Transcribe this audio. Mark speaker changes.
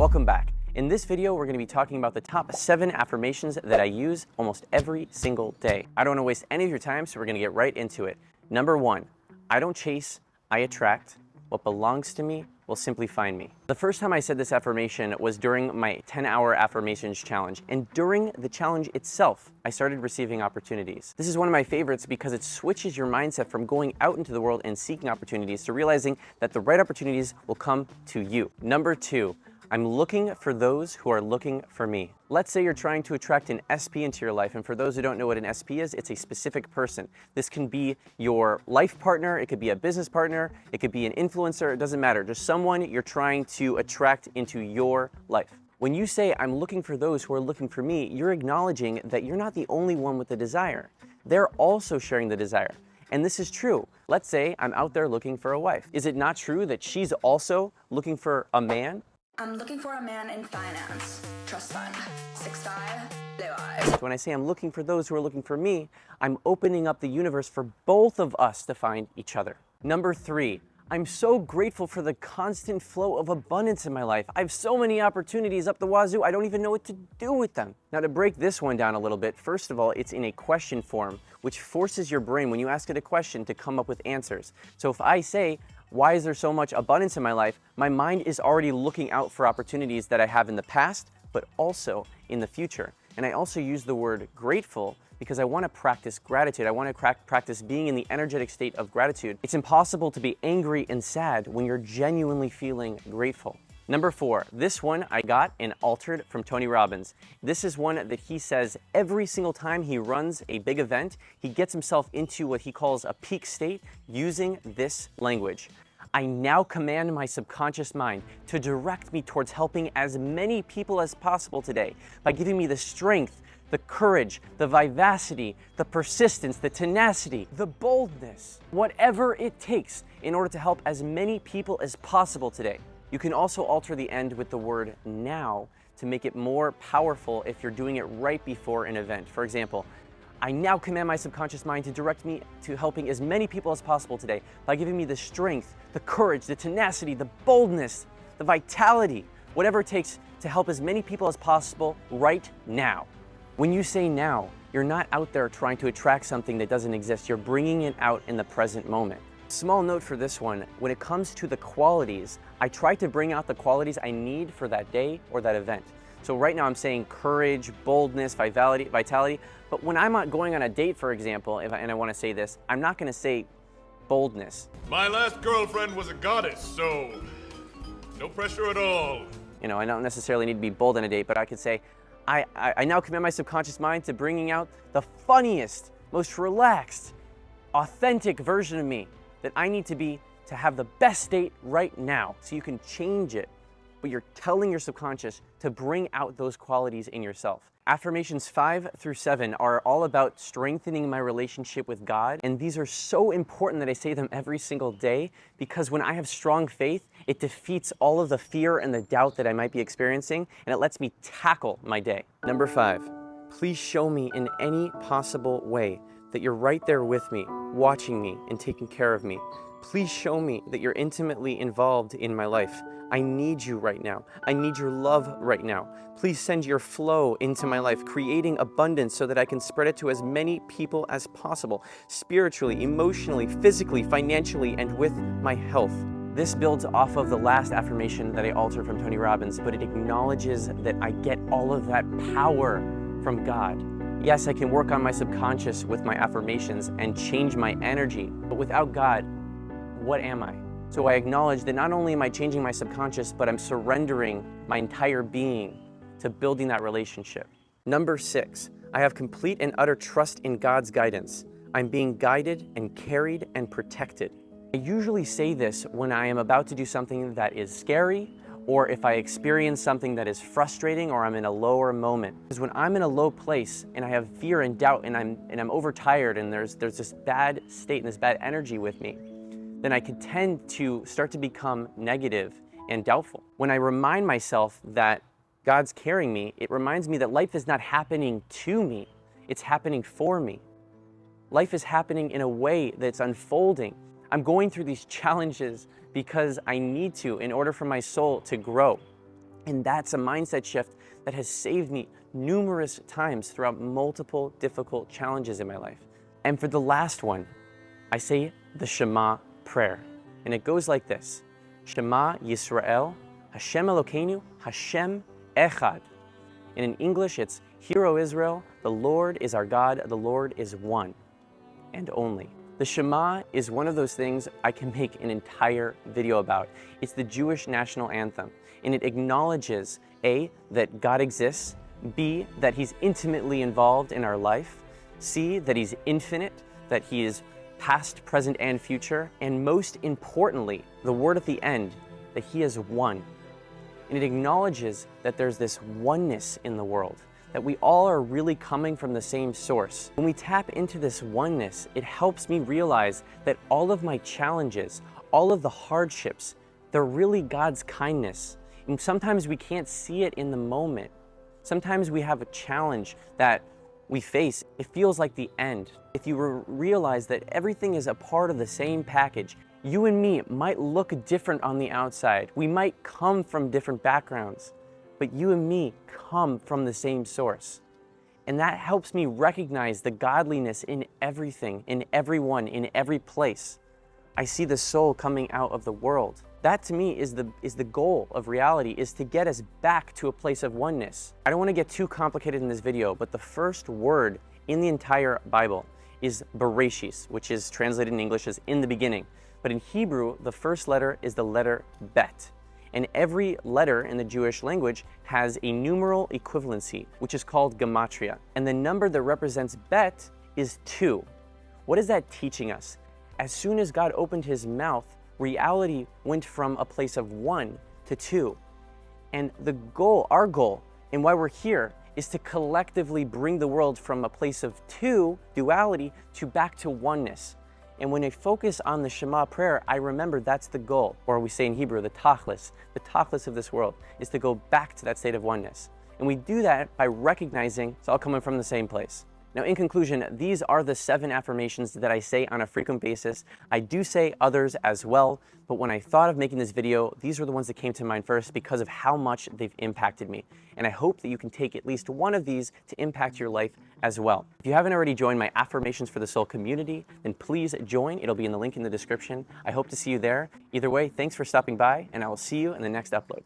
Speaker 1: Welcome back. In this video, we're going to be talking about the top 7 affirmations that I use almost every single day. I don't want to waste any of your time, so we're going to get right into it. Number 1, I don't chase, I attract. What belongs to me will simply find me. The first time I said this affirmation was during my 10-hour affirmations challenge, and during the challenge itself, I started receiving opportunities. This is one of my favorites because it switches your mindset from going out into the world and seeking opportunities to realizing that the right opportunities will come to you. Number 2, I'm looking for those who are looking for me. Let's say you're trying to attract an SP into your life, and for those who don't know what an SP is, it's a specific person. This can be your life partner, it could be a business partner, it could be an influencer, it doesn't matter. Just someone you're trying to attract into your life. When you say, I'm looking for those who are looking for me, you're acknowledging that you're not the only one with the desire. They're also sharing the desire. And this is true. Let's say I'm out there looking for a wife. Is it not true that she's also looking for a man?
Speaker 2: I'm looking for a man in finance, trust fund, 6'5", blue eyes.
Speaker 1: When I say I'm looking for those who are looking for me, I'm opening up the universe for both of us to find each other. Number 3, I'm so grateful for the constant flow of abundance in my life. I have so many opportunities up the wazoo, I don't even know what to do with them. Now, to break this one down a little bit, first of all, it's in a question form, which forces your brain, when you ask it a question, to come up with answers. So if I say, why is there so much abundance in my life? My mind is already looking out for opportunities that I have in the past, but also in the future. And I also use the word grateful because I want to practice gratitude. I want to practice being in the energetic state of gratitude. It's impossible to be angry and sad when you're genuinely feeling grateful. Number 4, this one I got and altered from Tony Robbins. This is one that he says every single time he runs a big event, he gets himself into what he calls a peak state using this language. I now command my subconscious mind to direct me towards helping as many people as possible today by giving me the strength, the courage, the vivacity, the persistence, the tenacity, the boldness, whatever it takes in order to help as many people as possible today. You can also alter the end with the word now to make it more powerful if you're doing it right before an event. For example, I now command my subconscious mind to direct me to helping as many people as possible today by giving me the strength, the courage, the tenacity, the boldness, the vitality, whatever it takes to help as many people as possible right now. When you say now, you're not out there trying to attract something that doesn't exist. You're bringing it out in the present moment. Small note for this one, when it comes to the qualities, I try to bring out the qualities I need for that day or that event. So right now I'm saying courage, boldness, vitality, but when I'm not going on a date, for example, and I want to say this, I'm not going to say boldness.
Speaker 3: My last girlfriend was a goddess, so no pressure at all.
Speaker 1: You know, I don't necessarily need to be bold on a date, but I could say, I now command my subconscious mind to bringing out the funniest, most relaxed, authentic version of me that I need to be to have the best date right now. So you can change it, but you're telling your subconscious to bring out those qualities in yourself. Affirmations 5 through 7 are all about strengthening my relationship with God, and these are so important that I say them every single day because when I have strong faith, it defeats all of the fear and the doubt that I might be experiencing, and it lets me tackle my day. Number 5, please show me in any possible way that you're right there with me, watching me and taking care of me. Please show me that you're intimately involved in my life. I need you right now. I need your love right now. Please send your flow into my life, creating abundance so that I can spread it to as many people as possible, spiritually, emotionally, physically, financially, and with my health. This builds off of the last affirmation that I altered from Tony Robbins, but it acknowledges that I get all of that power from God. Yes, I can work on my subconscious with my affirmations and change my energy, but without God, what am I? So I acknowledge that not only am I changing my subconscious, but I'm surrendering my entire being to building that relationship. Number 6, I have complete and utter trust in God's guidance. I'm being guided and carried and protected. I usually say this when I am about to do something that is scary, or if I experience something that is frustrating or I'm in a lower moment. Because when I'm in a low place and I have fear and doubt and I'm overtired and there's this bad state and this bad energy with me, then I could tend to start to become negative and doubtful. When I remind myself that God's carrying me, it reminds me that life is not happening to me, it's happening for me. Life is happening in a way that's unfolding. I'm going through these challenges because I need to in order for my soul to grow. And that's a mindset shift that has saved me numerous times throughout multiple difficult challenges in my life. And for the last one, I say the Shema prayer. And it goes like this: Shema Yisrael, Hashem Elokeinu, Hashem Echad. And in English, it's, Hear, O Israel, the Lord is our God, the Lord is one and only. The Shema is one of those things I can make an entire video about. It's the Jewish national anthem, and it acknowledges A, that God exists, B, that He's intimately involved in our life, C, that He's infinite, that He is past, present, and future, and most importantly, the word at the end, that He is one. And it acknowledges that there's this oneness in the world, that we all are really coming from the same source. When we tap into this oneness, it helps me realize that all of my challenges, all of the hardships, they're really God's kindness. And sometimes we can't see it in the moment. Sometimes we have a challenge that we face, it feels like the end. If you realize that everything is a part of the same package, you and me might look different on the outside. We might come from different backgrounds, but you and me come from the same source. And that helps me recognize the godliness in everything, in everyone, in every place. I see the soul coming out of the world. That to me is the goal of reality, is to get us back to a place of oneness. I don't want to get too complicated in this video, but the first word in the entire Bible is Bereshis, which is translated in English as in the beginning. But in Hebrew, the first letter is the letter Bet. And every letter in the Jewish language has a numeral equivalency, which is called gematria. And the number that represents Bet is 2. What is that teaching us? As soon as God opened His mouth, reality went from a place of 1 to 2. And the goal, our goal, and why we're here, is to collectively bring the world from a place of 2, duality, to back to oneness. And when I focus on the Shema prayer, I remember that's the goal. Or we say in Hebrew, the tachlis of this world, is to go back to that state of oneness. And we do that by recognizing it's all coming from the same place. Now, in conclusion, these are the 7 affirmations that I say on a frequent basis. I do say others as well, but when I thought of making this video, these were the ones that came to mind first because of how much they've impacted me. And I hope that you can take at least one of these to impact your life as well. If you haven't already joined my Affirmations for the Soul community, then please join. It'll be in the link in the description. I hope to see you there. Either way, thanks for stopping by, and I will see you in the next upload.